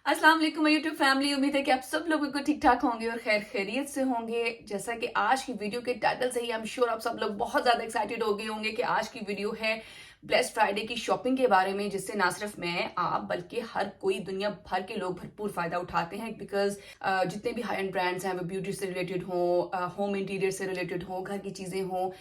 अस्सलाम वालेकुम my YouTube family. उम्मीद है कि आप सब लोगों को ठीक ठाक होंगे और खैर खैरियत से होंगे। जैसा कि आज की वीडियो के टाइटल से ही आई एम श्योर आप सब लोग बहुत ज्यादा एक्साइटेड हो गए होंगे कि आज की वीडियो है ब्लेस्ड फ्राइडे की शॉपिंग के बारे में, जिससे ना सिर्फ मैं आप बल्कि हर कोई दुनिया भर के लोग भरपूर फायदा उठाते हैं। बिकॉज जितने भी हाई एंड ब्रांड्स हैं वो ब्यूटी से रिलेटेड हो, होम इंटीरियर से रिलेटेड हो, घर की चीजें हो,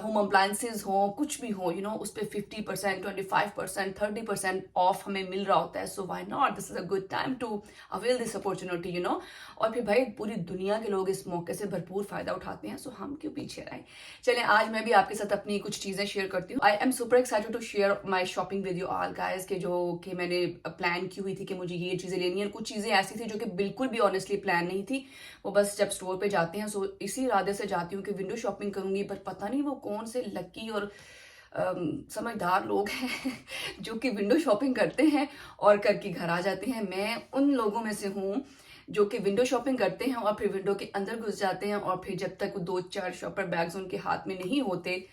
होम अप्लायंसेज हो, कुछ भी हो, उस पर 50%, 25%, 30% ऑफ हमें मिल रहा होता है। So why not, this is a good time to avail this opportunity. और फिर भाई पूरी दुनिया के लोग इस मौके से भरपूर फायदा उठाते हैं, सो हम क्यों पीछे रहे। चलें, आज मैं भी आपके साथ अपनी कुछ चीजें शेयर करती हूँ। I am super excited to share my shopping with you all guys, के जो कि मैंने प्लान की हुई थी कि मुझे ये चीजें लेनी है। कुछ चीजें ऐसी थी जो कि बिल्कुल भी ऑनेस्टली प्लान नहीं थी, वो बस जब स्टोर पे जाते हैं, सो इसी इरादे से जाती हूँ कि विंडो शॉपिंग करूंगी। पर पता नहीं वो कौन से लकी और समझदार लोग हैं जो कि विंडो शॉपिंग करते हैं और करके घर आ जाते हैं। मैं उन लोगों में से हूँ जो कि विंडो शॉपिंग करते हैं और फिर विंडो के अंदर घुस जाते हैं, और फिर जब तक वो 2-4 शॉपर बैग्स उनके हाथ में नहीं होते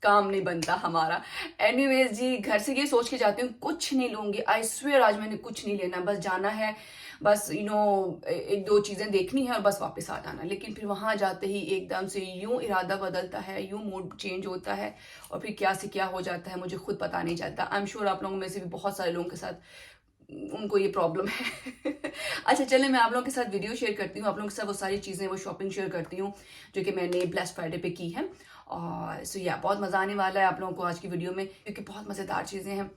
काम नहीं बनता हमारा। एनीवेज जी, घर से ये सोच के जाती हूँ कुछ नहीं लूंगी, आई स्वेयर आज मैंने कुछ नहीं लेना, बस जाना है, बस एक दो चीजें देखनी है और बस वापस आ जाना। लेकिन फिर वहां जाते ही एकदम से यूं इरादा बदलता है, यूं मूड चेंज होता है और फिर क्या से क्या हो जाता है मुझे खुद पता नहीं चलता। आई एम श्योर आप लोगों में से भी बहुत सारे लोगों के साथ उनको ये प्रॉब्लम है अच्छा चले, मैं आप लोगों के साथ वीडियो शेयर करती हूँ, आप लोगों के साथ वो सारी चीजें, वो शॉपिंग शेयर करती हूँ जो कि मैंने ब्लेस्ड फ्राइडे पे की है। और सो या बहुत मजा आने वाला है आप लोगों को आज की वीडियो में, क्योंकि बहुत मजेदार चीजें हैं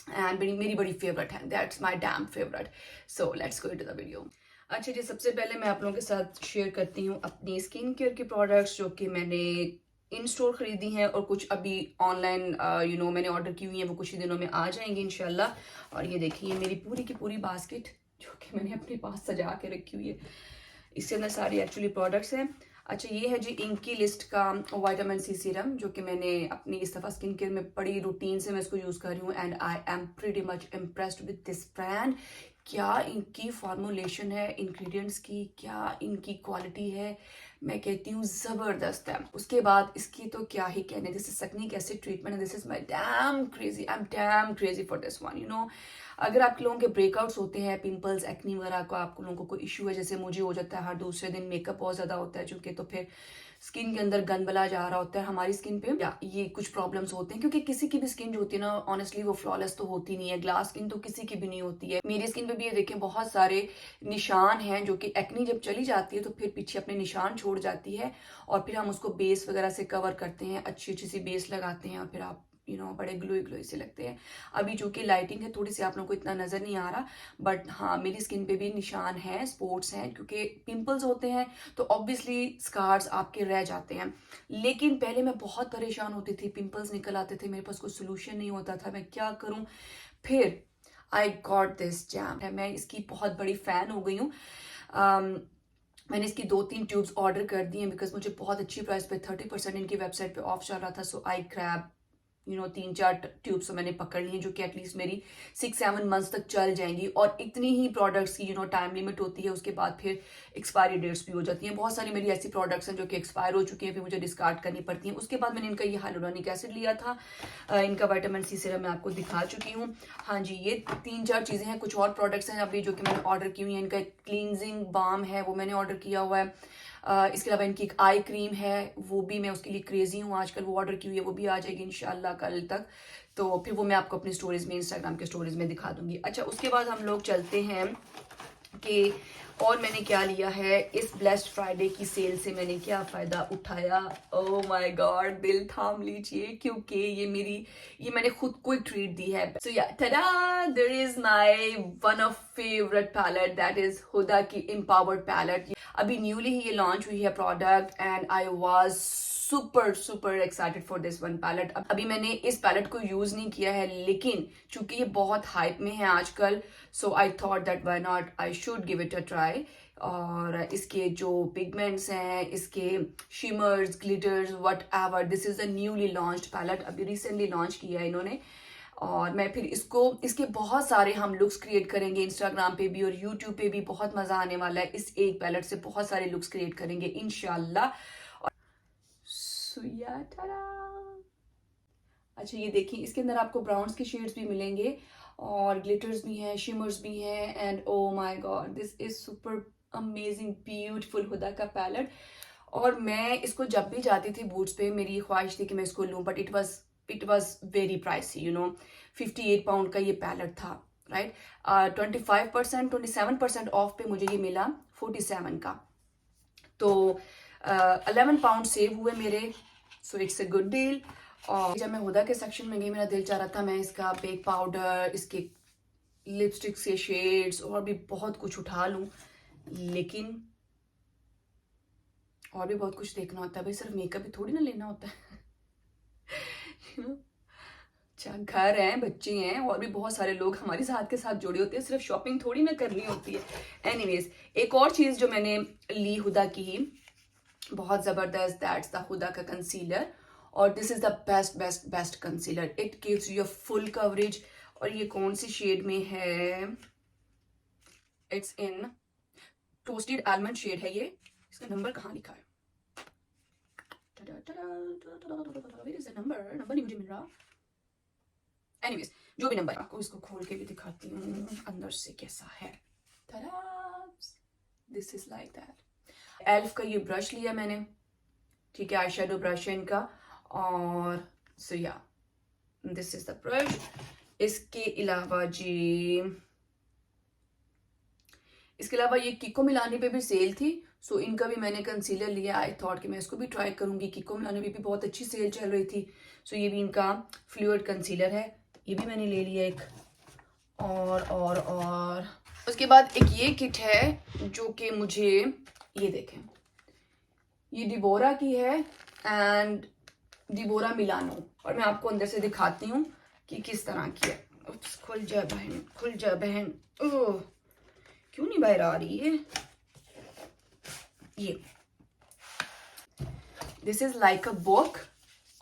एंड मेरी बड़ी फेवरेट है, that's my dam favourite. So let's go into the video. अच्छा जी, सबसे पहले मैं आप लोगों के साथ शेयर करती हूँ अपनी स्किन केयर के प्रोडक्ट्स जो कि मैंने इन स्टोर खरीदी हैं और कुछ अभी ऑनलाइन मैंने ऑर्डर की हुई है, वो कुछ ही दिनों में आ जाएंगी इंशाल्लाह। और ये देखिए मेरी पूरी की पूरी बास्केट जो कि मैंने अपने पास सजा के रखी हुई है, इसके अंदर सारी एक्चुअली प्रोडक्ट्स हैं। अच्छा, ये है जी इंकी लिस्ट का विटामिन सी सीरम, जो कि मैंने अपनी इस दफ़ा स्किन केयर में बड़ी रूटीन से मैं इसको यूज़ कर रही हूँ and I am pretty much impressed with this brand. क्या इनकी फॉर्मुलेशन है इंग्रेडिएंट्स की, क्या इनकी क्वालिटी है, मैं कहती हूँ ज़बरदस्त है। उसके बाद इसकी तो क्या ही कहने, this is succinic acid treatment, this is my damn crazy, I am damn crazy for this one. अगर आप लोगों के ब्रेकआउट्स होते हैं, पिंपल्स, एक्नी वगैरह का आप लोगों को कोई इशू है, जैसे मुझे हो जाता है हर दूसरे दिन, मेकअप बहुत ज्यादा होता है चूंकि, तो फिर स्किन के अंदर गंद बला जा रहा होता है हमारी स्किन पे, या ये कुछ प्रॉब्लम्स होते हैं, क्योंकि किसी की भी स्किन जो होती है ना, ऑनेस्टली वो फ्लॉलेस तो होती नहीं है, ग्लास स्किन तो किसी की भी नहीं होती है। मेरी स्किन पे भी ये देखें बहुत सारे निशान हैं, जो कि एक्नी जब चली जाती है तो फिर पीछे अपने निशान छोड़ जाती है, और फिर हम उसको बेस वगैरह से कवर करते हैं, अच्छी अच्छी सी बेस लगाते हैं और फिर आप बड़े ग्लोई ग्लोई से लगते हैं। अभी चूंकि लाइटिंग है थोड़ी सी, आप लोगों को इतना नजर नहीं आ रहा, बट हाँ मेरी स्किन पे भी निशान है, स्पॉट्स हैं, क्योंकि पिंपल्स होते हैं तो ऑब्वियसली स्कार्स आपके रह जाते हैं। लेकिन पहले मैं बहुत परेशान होती थी, पिंपल्स निकल आते थे, मेरे पास कोई सोल्यूशन नहीं होता था, मैं क्या करूं। फिर आई गॉट दिस जैम है, मैं इसकी बहुत बड़ी फैन हो गई हूँ। मैंने इसकी 2-3 ट्यूब्स ऑर्डर कर दी हैं, बिकॉज मुझे बहुत अच्छी प्राइस पे 30% इनकी वेबसाइट पे ऑफ चल रहा था। सो आई ग्रैब 3-4 ट्यूब्स तो मैंने पकड़ ली हैं, जो कि एटलीस्ट मेरी 6-7 मंथ्स तक चल जाएंगी। और इतनी ही प्रोडक्ट्स की टाइम लिमिट होती है, उसके बाद फिर एक्सपायरी डेट्स भी हो जाती हैं। बहुत सारी मेरी ऐसी प्रोडक्ट्स हैं जो कि एक्सपायर हो चुकी हैं, फिर मुझे डिस्कार्ड करनी पड़ती हैं। उसके बाद मैंने इनका ये हाइलुरोनिक एसिड लिया था, इनका विटामिन सी सीरम मैं आपको दिखा चुकी हूँ। हाँ जी, ये 3-4 चीज़ें हैं। कुछ और प्रोडक्ट्स हैं अभी जो कि मैंने ऑर्डर की हुई हैं। इनका क्लींजिंग बाम है, वो मैंने ऑर्डर किया हुआ है। इसके अलावा इनकी एक आई क्रीम है, वो भी मैं उसके लिए क्रेजी हूँ आजकल, वो ऑर्डर की हुई है, वो भी आ जाएगी इंशाल्लाह कल तक। तो फिर वो मैं आपको अपनी स्टोरीज में, इंस्टाग्राम के स्टोरीज में दिखा दूंगी। अच्छा, उसके बाद हम लोग चलते हैं कि और मैंने क्या लिया है इस ब्लेस्ड फ्राइडे की सेल से, मैंने क्या फायदा उठाया। ओह माय गॉड, दिल थाम लीजिए, क्योंकि ये मैंने खुद को एक ट्रीट दी है। So yeah tada, there is my one of favourite palette, that is Huda की एम्पावर्ड पैलेट। अभी न्यूली ही ये लॉन्च हुई है product and I was super super excited for this one palette. अभी मैंने इस पैलेट को यूज नहीं किया है, लेकिन चूंकि ये बहुत हाइप में है आजकल, so I thought that why not, I should give it a try. और इसके जो पिगमेंट्स हैं, इसके shimmers, glitters, whatever, this is a newly launched palette, अभी रिसेंटली लॉन्च किया है इन्होंने। और मैं फिर इसके बहुत सारे हम लुक्स क्रिएट करेंगे इंस्टाग्राम पे भी और यूट्यूब पे भी, बहुत मजा आने वाला है। इस एक पैलेट से बहुत सारे लुक्स क्रिएट करेंगे इंशाल्लाह। सुया, अच्छा ये देखिए, इसके अंदर आपको ब्राउन्स के शेड्स भी मिलेंगे और ग्लिटर्स भी हैं, शिमर्स भी हैं, and oh my god this is super amazing beautiful Huda का पैलेट। और मैं इसको जब भी जाती थी बूट्स पे मेरी ये ख्वाहिश थी कि मैं इसको लूँ, but it was very pricey, 58 pound का ये पैलेट था, राइट। 25%, 27% ऑफ पे मुझे ये मिला 47 का, तो 11 पाउंड सेव हुए मेरे, so it's a good deal. और जब मैं हुदा के सेक्शन में गई, मेरा दिल चाह रहा था मैं इसका बेक पाउडर, इसके लिपस्टिक्स के शेड्स और भी बहुत कुछ उठा लूं, लेकिन और भी बहुत कुछ देखना होता है भाई, सिर्फ मेकअप ही थोड़ी ना लेना होता है। अच्छा, घर हैं, बच्चे हैं, और भी बहुत सारे लोग हमारे साथ के साथ जुड़े होते हैं, सिर्फ शॉपिंग थोड़ी ना करनी होती है। एनीवेज, एक और चीज जो मैंने ली हुदा की ही, बहुत जबरदस्त, दैट्स द हुदा का कंसीलर। और this is the best best best concealer, it gives you full coverage. और ये कौन सी शेड में है? It's in toasted almond shade है ये। इसका नंबर कहाँ लिखा है? नंबर नहीं मुझे मिल रहा। एनीवेज, जो भी नंबर, आपको इसको खोल के भी दिखाती हूँ अंदर से कैसा है। This is like that. Elf का ये ब्रश लिया मैंने, ठीक है, आई शेडो ब्रश है इनका। और सो या दिस इज द ब्रश। इसके अलावा ये किको मिलाने पे भी सेल थी, सो इनका भी मैंने कंसीलर लिया। आई थॉट कि मैं इसको भी ट्राई करूंगी, किको मिलाने पे भी बहुत अच्छी सेल चल रही थी, सो ये भी इनका फ्लूइड कंसीलर है, ये भी मैंने ले लिया एक। और उसके बाद एक ये किट है जो कि मुझे, ये देखें, ये डिबोरा की है, एंड डिबोरा मिलानो, और मैं आपको अंदर से दिखाती हूँ कि किस तरह की है। खुल जा बहन, खुल जा बहन। ओह, क्यों नहीं बाहर आ रही है ये? This is like a book,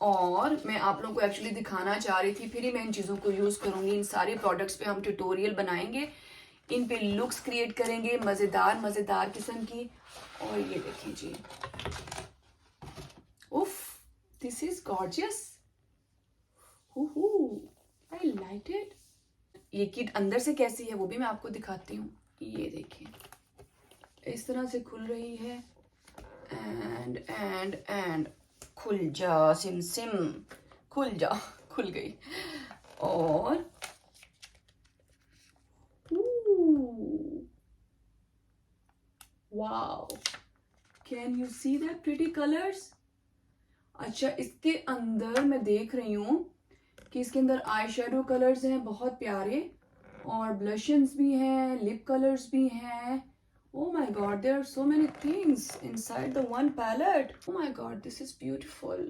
और मैं आप लोगों को एक्चुअली दिखाना चाह रही थी, फिर ही मैं इन चीज़ों को यूज़ करूँगी। इन सारे प्रोडक्ट्स पे हम ट्यूटोरियल बनाएंगे, इन पे लुक्स क्रिएट करेंगे मज़ेदार मज़ेदार किस्म की। और ये देखिए जी, उफ, this is gorgeous, I like it. ये किट अंदर से कैसी है वो भी मैं आपको दिखाती हूँ। ये देखिए, इस तरह से खुल रही है, एंड खुल जा सिम सिम, खुल जा, खुल गई। और wow, can you see that pretty colours? अच्छा, इसके अंदर मैं देख रही हूँ कि इसके अंदर आई शेडो कलर्स हैं बहुत प्यारे, और ब्लशन्स भी हैं, लिप कलर्स भी हैं। Oh my god, there are so many things inside the one palette. Oh my god, this is beautiful.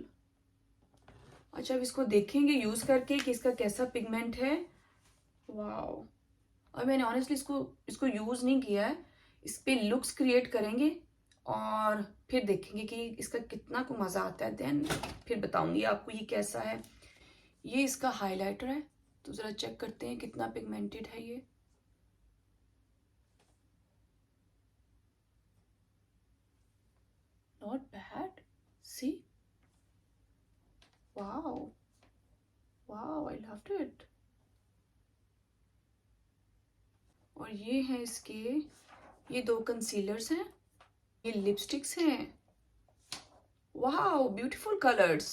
अच्छा, अब इसको देखेंगे यूज करके कि इसका कैसा पिगमेंट है। वाओ, और मैंने ऑनेस्टली इसको यूज नहीं किया है। इस पे लुक्स क्रिएट करेंगे और फिर देखेंगे कि इसका कितना को मजा आता है, देन फिर बताऊंगी आपको ये कैसा है। ये इसका हाइलाइटर है, तो जरा चेक करते हैं कितना पिगमेंटेड है ये। Not bad. See? Wow. Wow, I loved it. और ये हैं इसके, ये दो कंसीलर्स हैं, ये लिपस्टिक्स हैं। Wow, beautiful colours.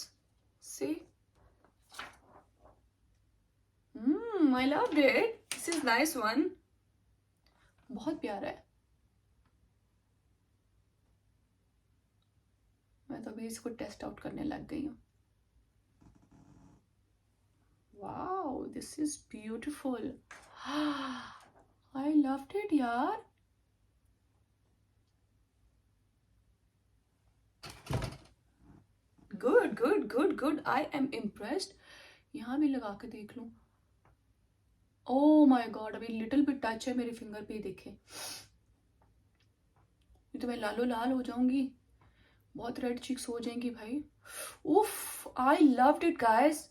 See? I loved it. This is nice one. बहुत प्यारा है। मैं तो अभी इसको टेस्ट आउट करने लग गई हूँ। Wow, this is beautiful. I loved it यार। Good good good good, I am impressed. यहाँ भी लगा के देख लूं। ओह माय गॉड, अभी लिटिल बिट टच है मेरे फिंगर पे, देखे तो मैं लालो लाल हो जाऊंगी, बहुत रेड चिक्स हो जाएंगी भाई। उफ, आई लव्ड इट गाइस।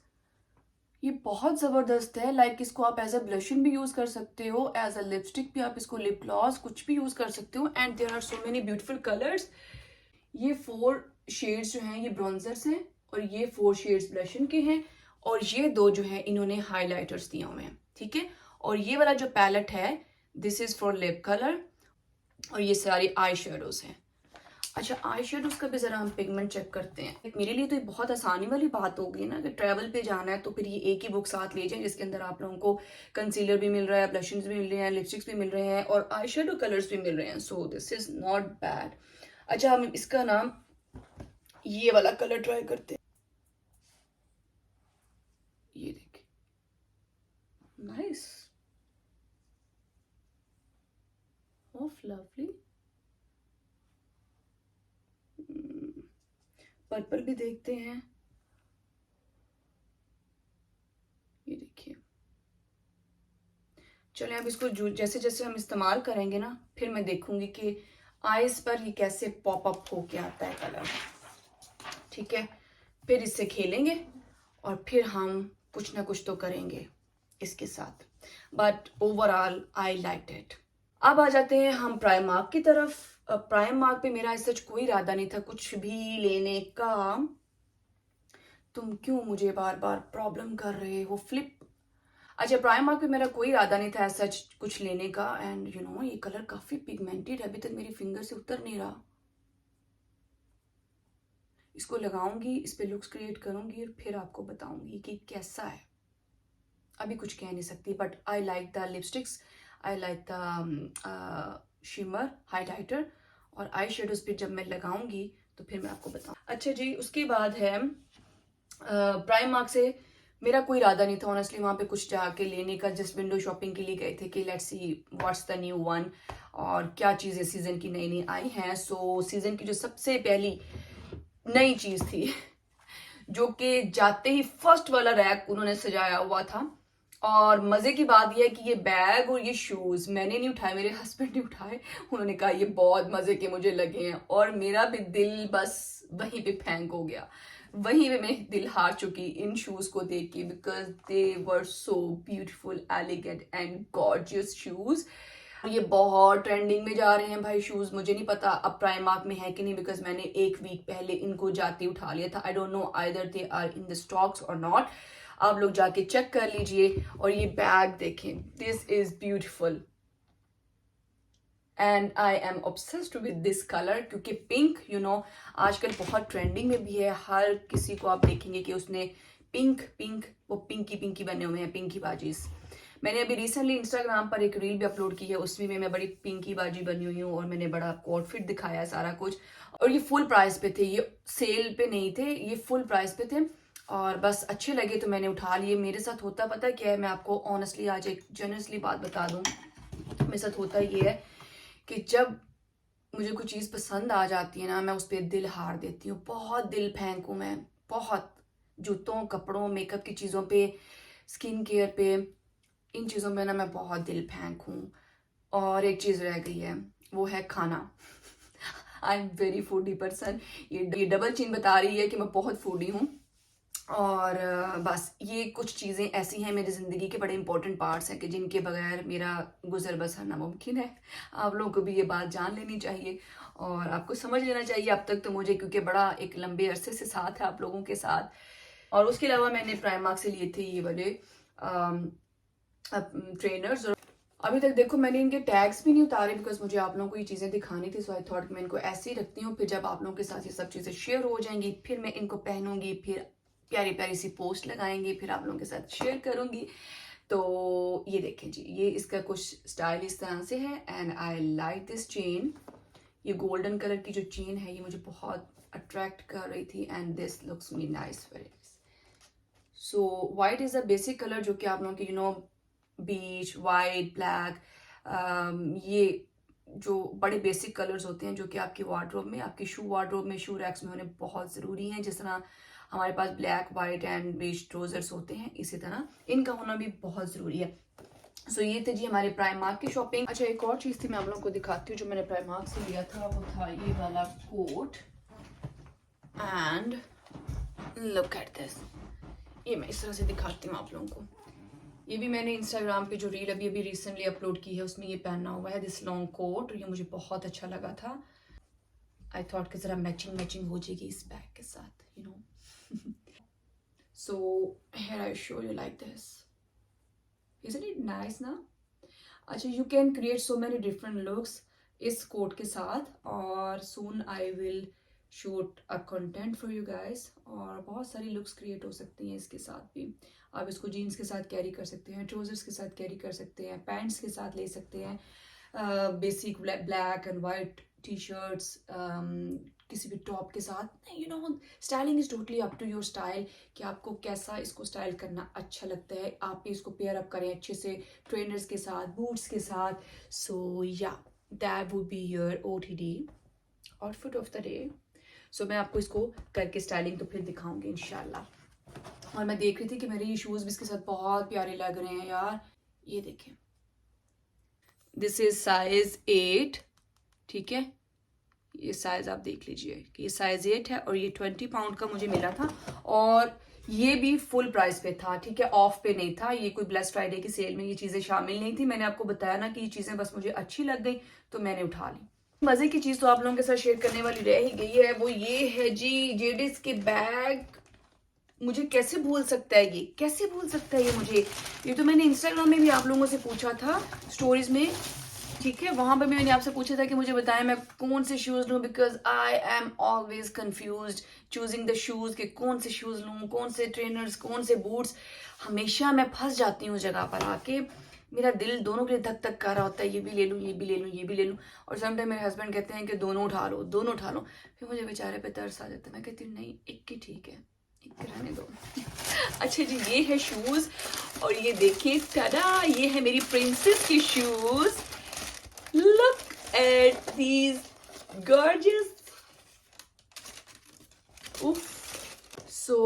ये बहुत जबरदस्त है। लाइक इसको आप एज अ ब्लशन भी यूज कर सकते हो, एज अ लिपस्टिक भी, आप इसको लिप ग्लॉस कुछ भी यूज कर सकते हो, and there are so many beautiful colours. ये 4 शेड्स जो हैं ये ब्रॉन्जर्स हैं, और ये 4 शेड्स ब्लशन के हैं, और ये 2 जो हैं इन्होंने हाइलाइटर्स दिए हुए हैं, ठीक है। और ये वाला जो पैलेट है this is for lip colour, और ये सारी आई शेडोज हैं। अच्छा, आई शेडोज का भी जरा हम पिगमेंट चेक करते हैं। मेरे लिए तो ये बहुत आसानी वाली बात होगी ना कि ट्रैवल पे जाना है तो फिर ये एक ही बुक साथ ले जाएं जिसके अंदर आप लोगों को कंसीलर भी मिल रहा है, ब्लशर्स भी मिल रहे हैं, लिपस्टिक्स भी मिल रहे हैं और आई शेडो कलर्स भी मिल रहे हैं। So this is not bad. अच्छा, हम इसका नाम ये वाला कलर ट्राई करते हैं। ये देखिए, नाइस ऑफ लवली। पर्पल भी देखते हैं, ये देखिए। चलिए अब इसको जैसे जैसे हम इस्तेमाल करेंगे ना फिर मैं देखूंगी कि आईज पर ये कैसे पॉप अप होके आता है कलर। ठीक है, फिर इससे खेलेंगे और फिर हम कुछ ना कुछ तो करेंगे इसके साथ, but overall I like it. अब आ जाते हैं हम प्राइमार्क की तरफ। प्राइमार्क पे मेरा सच कोई इरादा नहीं था कुछ भी लेने का। तुम क्यों मुझे बार बार प्रॉब्लम कर रहे हो फ्लिप। अच्छा, प्राइमार्क पे मेरा कोई इरादा नहीं था सच कुछ लेने का, एंड यू नो ये कलर काफी पिगमेंटेड है, अभी तक मेरी फिंगर से उतर नहीं रहा। इसको लगाऊंगी, इस पे लुक्स क्रिएट करूंगी और फिर आपको बताऊंगी कि कैसा है। अभी कुछ कह नहीं सकती, but I like the lipsticks, I like the shimmer highlighter, और आई शेडोज पे जब मैं लगाऊंगी तो फिर मैं आपको बताऊँ। अच्छा जी, उसके बाद है प्राइमार्क से मेरा कोई इरादा नहीं था ऑनेस्टली वहाँ पे कुछ जाके लेने का, जस्ट विंडो शॉपिंग के लिए गए थे कि let's see what's the new one और क्या चीज़ें सीजन की नई नई आई हैं। सो सीजन की जो सबसे पहली नई चीज़ थी जो कि जाते ही फर्स्ट वाला रैक उन्होंने सजाया हुआ था, और मजे की बात यह है कि ये बैग और ये शूज मैंने नहीं उठाए, मेरे हस्बैंड ने उठाए। उन्होंने कहा ये बहुत मजे के मुझे लगे हैं, और मेरा भी दिल बस वहीं पे फेंक हो गया, वहीं पे मैं दिल हार चुकी इन शूज को देख के, because they were so beautiful, elegant and gorgeous shoes. ये बहुत ट्रेंडिंग में जा रहे हैं भाई शूज। मुझे नहीं पता अब प्राइमार्क में है कि नहीं, बिकॉज मैंने एक वीक पहले इनको जाते उठा लिया था। I don't know either they are in the stocks और नॉट। आप लोग जाके चेक कर लीजिए। और ये बैग देखें, this is beautiful and I am obsessed with this colour, क्योंकि पिंक यू नो आजकल बहुत ट्रेंडिंग में भी है। हर किसी को आप देखेंगे कि उसने पिंक पिंक वो पिंकी पिंकी बने हुए हैं, पिंकी बाजीज। मैंने अभी रिसेंटली इंस्टाग्राम पर एक रील भी अपलोड की है, उसमें भी मैं बड़ी पिंकी बाजी बनी हुई हूँ और मैंने बड़ा आपको आउटफिट दिखाया है सारा कुछ। और ये फुल प्राइस पे थे, ये सेल पे नहीं थे, ये फुल प्राइस पे थे और बस अच्छे लगे तो मैंने उठा लिए। मेरे साथ होता पता क्या है, मैं आपको ऑनेस्टली आज एक जेनरसली बात बता दूं, मेरे साथ होता ये है कि जब मुझे कोई चीज़ पसंद आ जाती है ना, मैं उस पर दिल हार देती हूँ। बहुत दिल फेंक हूँ मैं, बहुत जूतों, कपड़ों, मेकअप की चीज़ों पे, स्किन केयर पे, इन चीज़ों में ना मैं बहुत दिल फेंक हूँ। और एक चीज़ रह गई है, वो है खाना। I am very foodie person. ये डबल चीन बता रही है कि मैं बहुत फूडी हूँ। और बस ये कुछ चीज़ें ऐसी हैं मेरी ज़िंदगी के बड़े इंपॉर्टेंट पार्ट्स हैं कि जिनके बगैर मेरा गुजर बसर नामुमकिन है। आप लोगों को भी ये बात जान लेनी चाहिए और आपको समझ लेना चाहिए अब तक तो मुझे, क्योंकि बड़ा एक लंबे अरसे से साथ है आप लोगों के साथ। और उसके अलावा मैंने प्राइमार्क से लिए थे ये वाले ट्रेनर्स। और अभी तक देखो मैंने इनके टैग्स भी नहीं उतारे, बिकॉज मुझे आप लोगों को ये चीज़ें दिखानी थी। सो आई थॉट मैं इनको ऐसे ही रखती हूँ, फिर जब आप लोगों के साथ ये सब चीज़ें शेयर हो जाएंगी फिर मैं इनको पहनूंगी, फिर प्यारी प्यारी सी पोस्ट लगाएंगे, फिर आप लोगों के साथ शेयर करूंगी। तो ये देखें जी, ये इसका कुछ स्टाइल इस तरह से है and I like this chain. ये गोल्डन कलर की जो चेन है ये मुझे बहुत अट्रैक्ट कर रही थी and this looks me nice very nice. So white is a basic colour जो कि आप लोगों की you know beach, white, black, ये जो बड़े बेसिक कलर्स होते हैं जो कि आपकी वार्डरोब में, आपकी शू वार्डरोब में, शू रैक्स में होने बहुत ज़रूरी हैं। जिस तरह हमारे पास black, white and beige trousers होते हैं, इसी तरह इनका होना भी बहुत ज़रूरी है। सो ये थे जी हमारे प्राइमार्क की शॉपिंग। अच्छा, एक और चीज़ थी मैं आप लोगों को दिखाती हूँ जो मैंने प्राइमार्क से लिया था, वो था ये वाला coat and look at this. ये मैं इस तरह से दिखाती हूँ आप लोगों को। ये भी मैंने इंस्टाग्राम पे जो रील अभी अभी रिसेंटली अपलोड की है उसमें ये पहना हुआ है, दिस लॉन्ग कोट। ये मुझे बहुत अच्छा लगा था। आई थॉट कि जरा मैचिंग मैचिंग हो जाएगी इस बैग के साथ, you no. So here I show you like this. Isn't it nice ना? अच्छा, you can create so many different looks इस कोट के साथ, और soon I will shoot a content for you guys, और बहुत सारी लुक्स क्रिएट हो सकती हैं इसके साथ भी। आप इसको जीन्स के साथ कैरी कर सकते हैं, ट्राउजर्स के साथ कैरी कर सकते हैं, पैंट्स के साथ ले सकते हैं, basic black and white T shirts किसी भी टॉप के साथ। You know, styling is totally up to your style कि आपको कैसा इसको स्टाइल करना अच्छा लगता है। आप इसको पेयर अप करें अच्छे से ट्रेनर्स के साथ, बूट्स के साथ। So yeah that would be your OTD outfit of the day. So मैं आपको इसको करके स्टाइलिंग तो फिर दिखाऊंगी इंशाल्लाह। और मैं देख रही थी कि मेरे ये शूज़ भी इसके साथ बहुत प्यारे लग रहे हैं यार। ये देखें, दिस इज साइज 8, ठीक है। ये साइज आप देख लीजिए कि ये साइज 8 है, और ये 20 पाउंड का मुझे मिला था, और ये भी फुल प्राइस पे था, ठीक है, ऑफ पे नहीं था। ये कोई ब्लेस फ्राइडे की सेल में ये चीज़ें शामिल नहीं थी। मैंने आपको बताया ना कि ये चीज़ें बस मुझे अच्छी लग गई तो मैंने उठा ली। मज़े की चीज़ तो आप लोगों के साथ शेयर करने वाली रह ही गई है, वो ये है जी जेडिस के बैग। मुझे कैसे भूल सकता है ये, कैसे भूल सकता है ये मुझे। ये तो मैंने इंस्टाग्राम में भी आप लोगों से पूछा था स्टोरीज में, ठीक है, वहां पर मैंने आपसे पूछा था कि मुझे बताएं मैं कौन से शूज लूं, because I am always confused choosing the shoes कि कौन से शूज लूं, कौन से ट्रेनर्स, कौन से बूट्स। हमेशा मैं फंस जाती हूँ जगह पर आके। मेरा दिल दोनों के लिए धक धक कर रहा होता है, ये भी ले लूं, ये भी ले लूं, ये भी ले लूं। और समटाइम मेरे हस्बैंड कहते हैं कि दोनों उठा लो, दोनों उठा लो। फिर मुझे बेचारे पे तरस आ जाता है। मैं कहती हूँ नहीं, एक ही ठीक है, एक रहने दो। अच्छा जी, ये है शूज, और ये देखिए टाडा, ये है मेरी प्रिंसेस की shoes. Look at these gorgeous. Oof. So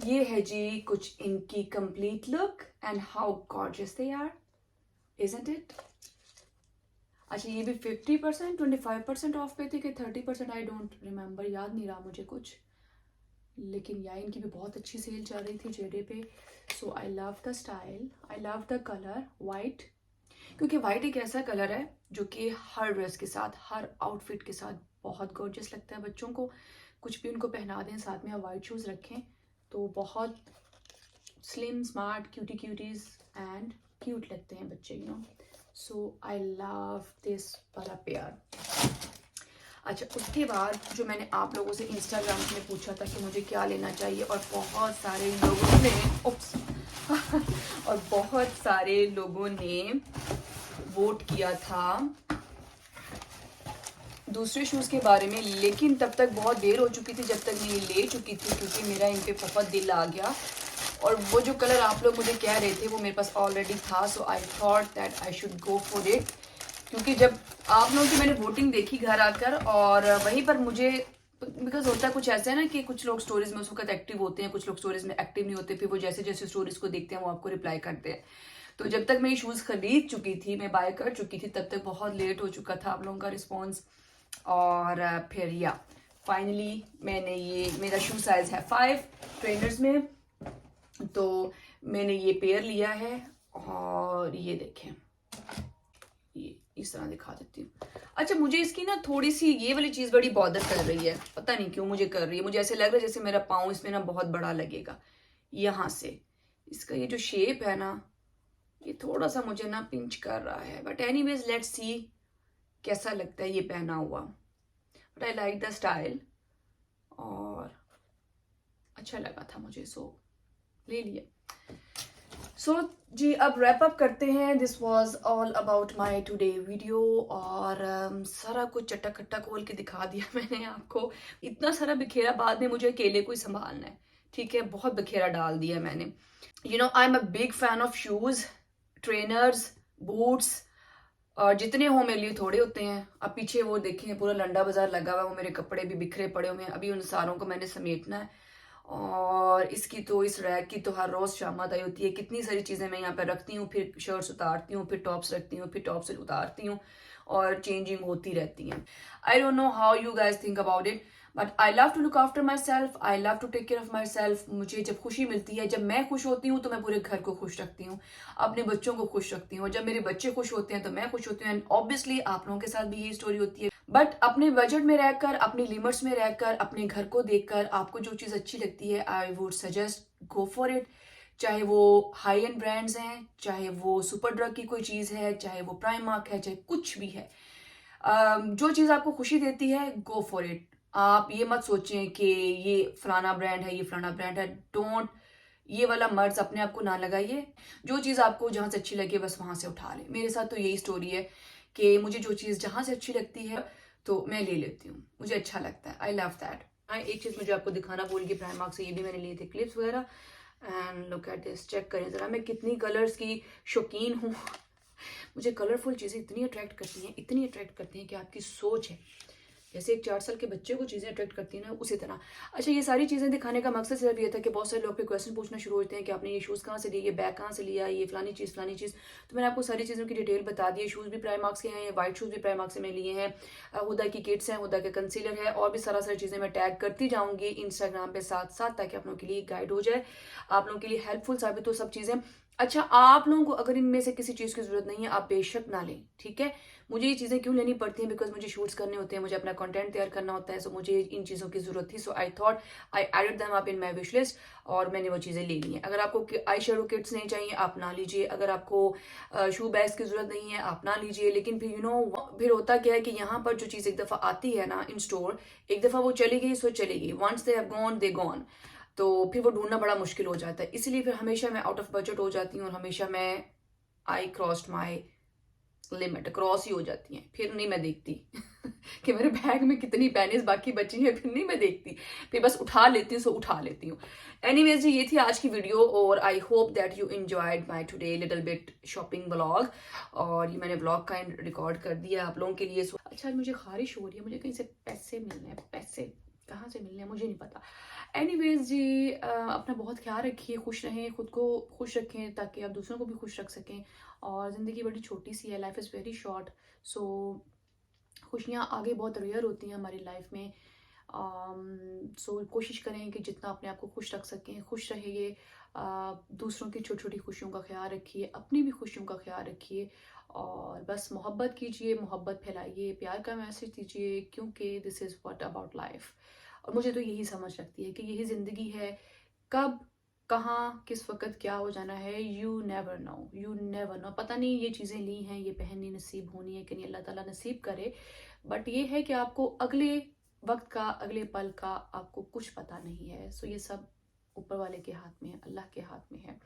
ये है जी कुछ इनकी complete look and how gorgeous they are, isn't it? अच्छा, ये भी 50%, 25% ऑफ पे थे कि 30%, आई डोंट रिमेम्बर, याद नहीं रहा मुझे कुछ, लेकिन या इनकी भी बहुत अच्छी सेल चल रही थी जेडे पे। So I love the style, I love the colour white, क्योंकि वाइट एक ऐसा कलर है जो कि हर ड्रेस के साथ, हर आउटफिट के साथ बहुत गॉर्जियस लगता है। बच्चों को कुछ भी उनको पहना दें, साथ में आप वाइट शूज़ रखें तो बहुत slim, smart, cuties and cute लगते हैं बच्चे, you know. So I love this वाला पेयर। अच्छा, उसके बाद जो मैंने आप लोगों से इंस्टाग्राम में पूछा था कि मुझे क्या लेना चाहिए, और बहुत सारे लोगों ने और बहुत सारे लोगों ने वोट किया था दूसरे शूज़ के बारे में, लेकिन तब तक बहुत देर हो चुकी थी जब तक मैं ये ले चुकी थी, क्योंकि मेरा इन पे बहुत दिल आ गया। और वो जो कलर आप लोग मुझे कह रहे थे वो मेरे पास ऑलरेडी था, so I thought that I should go for it. क्योंकि जब आप लोगों की मैंने वोटिंग देखी घर आकर, और वहीं पर मुझे, बिकॉज होता कुछ ऐसा है ना कि कुछ लोग स्टोरीज में उस वक्त एक्टिव होते हैं, कुछ लोग स्टोरीज में एक्टिव नहीं होते, फिर वो जैसे जैसे स्टोरीज को देखते हैं वो आपको रिप्लाई करते हैं। तो जब तक मैं ये शूज़ खरीद चुकी थी, मैं बाय कर चुकी थी, तब तक बहुत लेट हो चुका था आप लोगों का रिस्पॉन्स। और फिर या फाइनली मैंने ये, मेरा शू साइज है 5 ट्रेनर्स में, तो मैंने ये पेयर लिया है। और ये देखें, ये इस तरह दिखा देती हूँ। अच्छा, मुझे इसकी ना थोड़ी सी ये वाली चीज़ बड़ी बॉदर कर रही है, पता नहीं क्यों मुझे कर रही है। मुझे ऐसे लग रहा है जैसे मेरा पाँव इसमें ना बहुत बड़ा लगेगा यहाँ से। इसका ये जो शेप है ना, ये थोड़ा सा मुझे ना पिंच कर रहा है, बट एनीवेज लेट्स सी कैसा लगता है ये पहना हुआ। But I like the style, और अच्छा लगा था मुझे, सो ले लिया। सो जी, अब रैप अप करते हैं। This was all about my today video, और सारा कुछ चट्टा खट्टा खोल के दिखा दिया मैंने आपको। इतना सारा बिखेरा बाद में मुझे अकेले को ही संभालना है, ठीक है, बहुत बिखेरा डाल दिया मैंने। You know, I am a big fan of shoes, trainers, boots, और जितने हो मेरे लिए थोड़े होते हैं। अब पीछे वो देखें पूरा लंडा बाजार लगा हुआ है, वो मेरे कपड़े भी बिखरे पड़े हुए हैं, अभी उन सारों को मैंने समेटना है। और इसकी तो, इस रैक की तो हर रोज़ शामत आई होती है। कितनी सारी चीज़ें मैं यहाँ पर रखती हूँ, फिर शर्ट्स उतारती हूँ, फिर टॉप्स रखती हूँ, फिर टॉप्स उतारती हूँ, और चेंजिंग होती रहती हैं। I don't know how you guys think about it, but I love to look after myself, I love to take care of myself. मुझे जब खुशी मिलती है, जब मैं खुश होती हूँ तो मैं पूरे घर को खुश रखती हूँ, अपने बच्चों को खुश रखती हूँ। जब मेरे बच्चे खुश होते हैं तो मैं खुश होती हूँ। एंड ऑब्वियसली आप लोगों के साथ भी यही स्टोरी होती है। बट अपने बजट में रहकर, अपनी लिमिट्स में रहकर, अपने घर को देखकर, आपको जो चीज़ अच्छी लगती है, I would suggest go for it. चाहे वो हाई एंड ब्रांड्स हैं, चाहे वो सुपर ड्रग की कोई चीज़ है, चाहे वो प्राइमार्क है, चाहे कुछ भी है। जो चीज़ आपको खुशी देती है, गो फॉर इट। आप ये मत सोचें कि ये फलाना ब्रांड है, ये फलाना ब्रांड है। डोंट, ये वाला मर्ज़ अपने आप को ना लगाइए। जो चीज़ आपको जहाँ से अच्छी लगे बस वहाँ से उठा लें। मेरे साथ तो यही स्टोरी है कि मुझे जो चीज़ जहाँ से अच्छी लगती है तो मैं ले लेती हूँ। मुझे अच्छा लगता है। I love that. हाँ, एक चीज़ मुझे आपको दिखाना भूल गई, प्राइमार्क से ये भी मैंने लिए थे क्लिप्स वगैरह। And look at this, check करें ज़रा मैं कितनी कलर्स की शौकीन हूँ। मुझे कलरफुल चीज़ें इतनी अट्रैक्ट करती हैं, इतनी अट्रैक्ट करती हैं कि आपकी सोच है, जैसे एक 4 साल के बच्चे को चीज़ें अट्रैक्ट करती हैं ना, उसी तरह। अच्छा, ये सारी चीज़ें दिखाने का मकसद सिर्फ ये था कि बहुत सारे लोग पे क्वेश्चन पूछना शुरू होते हैं कि आपने ये शूज़ कहाँ से लिए, ये बैग कहाँ से लिया, ये फलानी चीज़ फलानी चीज़। तो मैंने आपको सारी चीज़ों की डिटेल बता दी है। शूज़ भी प्राइमार्क के हैं, वाइट शूज़ भी प्राइमार्क से मैं लिए हैं, हुदा की किट्स हैं, हुदा के कंसीलर है, और भी सारी चीज़ें मैं टैग करती जाऊँगी इंस्टाग्राम पे साथ साथ, ताकि आप लोगों के लिए गाइड हो जाए, आप लोगों के लिए हेल्पफुल साबित हो सब चीज़ें। अच्छा, आप लोगों को अगर इनमें से किसी चीज़ की ज़रूरत नहीं है, आप बेशक ना लें, ठीक है। मुझे ये चीज़ें क्यों लेनी पड़ती हैं, बिकॉज मुझे शूट्स करने होते हैं, मुझे अपना कंटेंट तैयार करना होता है, सो मुझे इन चीज़ों की ज़रूरत थी। So I thought I added them up in my wish list, और मैंने वो चीज़ें ले ली हैं। अगर आपको आई शेडो किट्स नहीं चाहिए, आप ना लीजिए। अगर आपको शू बैग्स की ज़रूरत नहीं है, आप ना लीजिए। लेकिन फिर फिर होता क्या है कि यहाँ पर जो चीज़ एक दफ़ा आती है ना इन स्टोर, एक दफ़ा वो चली गई सो चली गई। Once they have gone they gone, तो फिर वो ढूंढना बड़ा मुश्किल हो जाता है। इसलिए फिर हमेशा मैं आउट ऑफ बजट हो जाती हूँ, और हमेशा मैं I crossed my limit, cross ही हो जाती हैं। फिर नहीं मैं देखती कि मेरे बैग में कितनी पेनीज बाकी बची हैं, फिर नहीं मैं देखती, फिर बस उठा लेती हूँ, सो उठा लेती हूँ। एनीवेज जी, ये थी आज की वीडियो, और I hope that you enjoyed my today little bit shopping vlog. और ये मैंने व्लॉग का रिकॉर्ड कर दिया आप लोगों के लिए। अच्छा, मुझे खारिश हो रही है, मुझे कहीं से पैसे मिलने हैं। पैसे कहाँ से मिलने हैं मुझे नहीं पता। एनीवेज जी, अपना बहुत ख्याल रखिए, खुश रहें, खुद को खुश रखें ताकि आप दूसरों को भी खुश रख सकें। और ज़िंदगी बड़ी छोटी सी है, लाइफ इज़ वेरी शॉर्ट। सो खुशियाँ आगे बहुत रेयर होती हैं हमारी लाइफ में। सो कोशिश करें कि जितना अपने आप को खुश रख सकें खुश रहिए। दूसरों की छोटी छोटी खुशियों का ख्याल रखिए, अपनी भी खुशियों का ख्याल रखिए, और बस मोहब्बत कीजिए, मोहब्बत फैलाइए, प्यार का मैसेज दीजिए, क्योंकि this is what about life. और मुझे तो यही समझ लगती है कि यही ज़िंदगी है। कब, कहाँ, किस वक़्त क्या हो जाना है, you never know, you never know. पता नहीं ये चीज़ें ली हैं, ये पहननी नसीब होनी है कि नहीं, अल्लाह ताला नसीब करे। बट ये है कि आपको अगले वक़्त का, अगले पल का आपको कुछ पता नहीं है। सो ये सब ऊपर वाले के हाथ में है, अल्लाह के हाथ में है।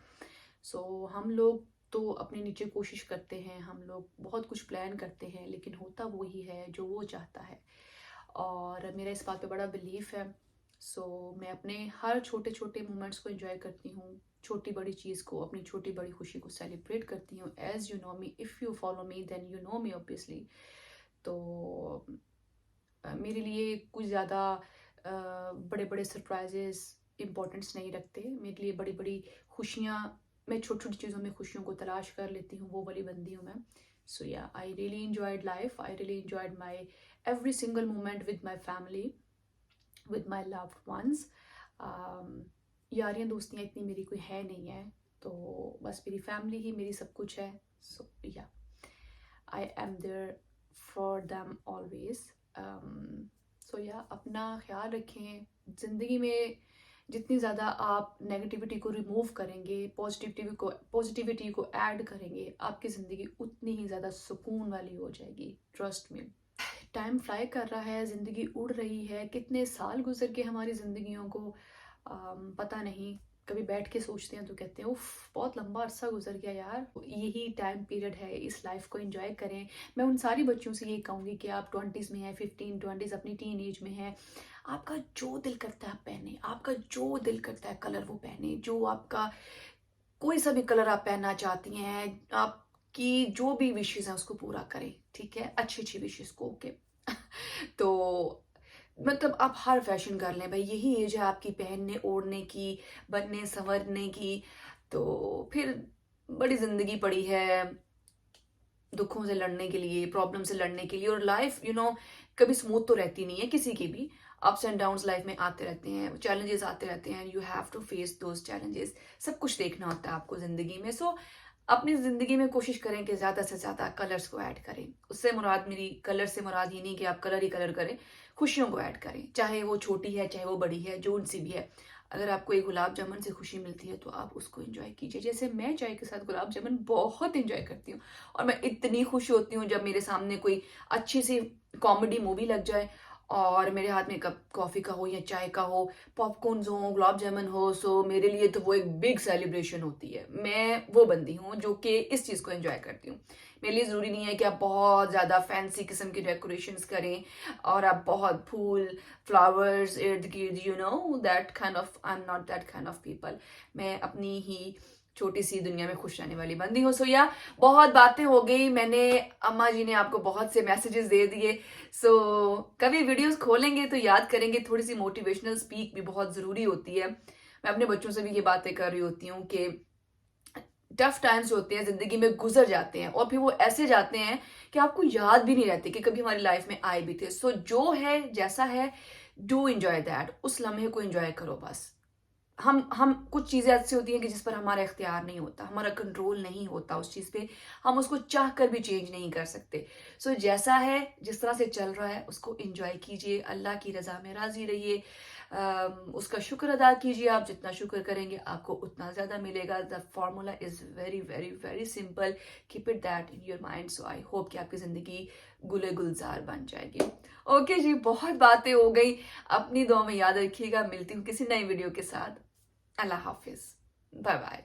सो हम लोग तो अपनी नीचे कोशिश करते हैं, हम लोग बहुत कुछ प्लान करते हैं, लेकिन होता वही है जो वो चाहता है। और मेरा इस बात पे बड़ा बिलीफ है। सो मैं अपने हर छोटे छोटे मोमेंट्स को एंजॉय करती हूँ, छोटी बड़ी चीज़ को, अपनी छोटी बड़ी खुशी को सेलिब्रेट करती हूँ। As you know me, if you follow me then you know me obviously. तो मेरे लिए कुछ ज़्यादा बड़े बड़े सरप्राइजेस इम्पोर्टेंस नहीं रखते। मेरे लिए बड़ी बड़ी खुशियाँ, मैं छोटी छोटी चीज़ों में खुशियों को तलाश कर लेती हूँ, वो वाली बंदी हूँ मैं। सो yeah, I really enjoyed life, I really enjoyed my every single moment with my family, with my loved ones. यारियाँ दोस्तियाँ इतनी मेरी कोई है नहीं है, तो बस मेरी फैमिली ही मेरी सब कुछ है। So yeah, I am there for them always. So yeah, अपना ख्याल रखें। ज़िंदगी में जितनी ज़्यादा आप नेगेटिविटी को रिमूव करेंगे, पॉजिटिविटी को ऐड करेंगे, आपकी ज़िंदगी उतनी ही ज़्यादा सुकून वाली हो जाएगी, ट्रस्ट में। टाइम फ्लाई कर रहा है, ज़िंदगी उड़ रही है, कितने साल गुजर के हमारी ज़िंदगियों को पता नहीं। कभी बैठ के सोचते हैं तो कहते हैं उफ, बहुत लंबा अरसा गुजर गया यार। यही टाइम पीरियड है, इस लाइफ को एंजॉय करें। मैं उन सारी बच्चों से यही कहूँगी कि आप 20s में हैं, 15-20s अपनी टीन एज में हैं, आपका जो दिल करता है आप पहने, आपका जो दिल करता है कलर वो पहने, जो आपका कोई सा भी कलर आप पहनना चाहती हैं, आपकी जो भी विशेज़ हैं उसको पूरा करें, ठीक है, अच्छी अच्छी विशेज़ को, ओके। तो मतलब आप हर फैशन कर लें भाई, यही एज है आपकी पहनने ओढ़ने की, बनने संवरने की। तो फिर बड़ी जिंदगी पड़ी है दुखों से लड़ने के लिए, प्रॉब्लम से लड़ने के लिए। और लाइफ कभी स्मूथ तो रहती नहीं है किसी की भी, अप्स एंड डाउन्स लाइफ में आते रहते हैं, चैलेंजेस आते रहते हैं, you have to face those challenges. सब कुछ देखना होता है आपको जिंदगी में। सो अपनी ज़िंदगी में कोशिश करें कि ज़्यादा से ज़्यादा कलर्स को ऐड करें। उससे मुराद, मेरी कलर से मुराद ये नहीं कि आप कलर ही कलर करें, खुशियों को ऐड करें, चाहे वो छोटी है चाहे वो बड़ी है, जो उनसी भी है। अगर आपको एक गुलाब जामुन से खुशी मिलती है तो आप उसको एंजॉय कीजिए। जैसे मैं चाय के साथ गुलाब जामुन बहुत एंजॉय करती हूँ, और मैं इतनी खुश होती हूँ जब मेरे सामने कोई अच्छी सी कॉमेडी मूवी लग जाए और मेरे हाथ में कप कॉफ़ी का हो या चाय का हो, पॉपकॉर्न्स हो, गुलाब जामुन हो, सो मेरे लिए तो वो एक बिग सेलिब्रेशन होती है। मैं वो बंदी हूँ जो कि इस चीज़ को एंजॉय करती हूँ। मेरे लिए ज़रूरी नहीं है कि आप बहुत ज़्यादा फैंसी किस्म की डेकोरेशंस करें और आप बहुत फूल, फ्लावर्स इर्द गिर्द, you know that kind of, I am not that kind of people. मैं अपनी ही छोटी सी दुनिया में खुश रहने वाली बंदी हूँ। सो या बहुत बातें हो गई, मैंने, अम्मा जी ने आपको बहुत से मैसेजेस दे दिए। सो कभी वीडियोस खोलेंगे तो याद करेंगे, थोड़ी सी मोटिवेशनल स्पीक भी बहुत ज़रूरी होती है। मैं अपने बच्चों से भी ये बातें कर रही होती हूँ कि टफ टाइम्स जो होते हैं ज़िंदगी में गुजर जाते हैं और फिर वो ऐसे जाते हैं कि आपको याद भी नहीं रहते कि कभी हमारी लाइफ में आए भी थे। सो जो है, जैसा है, डू एंजॉय दैट, उस लम्हे को एंजॉय करो बस। हम कुछ चीज़ें ऐसी होती हैं कि जिस पर हमारा इख्तियार नहीं होता, हमारा कंट्रोल नहीं होता उस चीज़ पे, हम उसको चाह कर भी चेंज नहीं कर सकते। सो जैसा है, जिस तरह से चल रहा है, उसको एंजॉय कीजिए, अल्लाह की रज़ा में राज़ी रहिए, उसका शुक्र अदा कीजिए। आप जितना शुक्र करेंगे आपको उतना ज़्यादा मिलेगा। The formula is very very very simple, keep it that in your mind. So I hope कि आपकी ज़िंदगी गुले गुलजार बन जाएगी। ओके जी, बहुत बातें हो गई, अपनी दुआ में याद रखिएगा। मिलती हूँ किसी नई वीडियो के साथ। अल्लाह हाफिज, बाय बाय।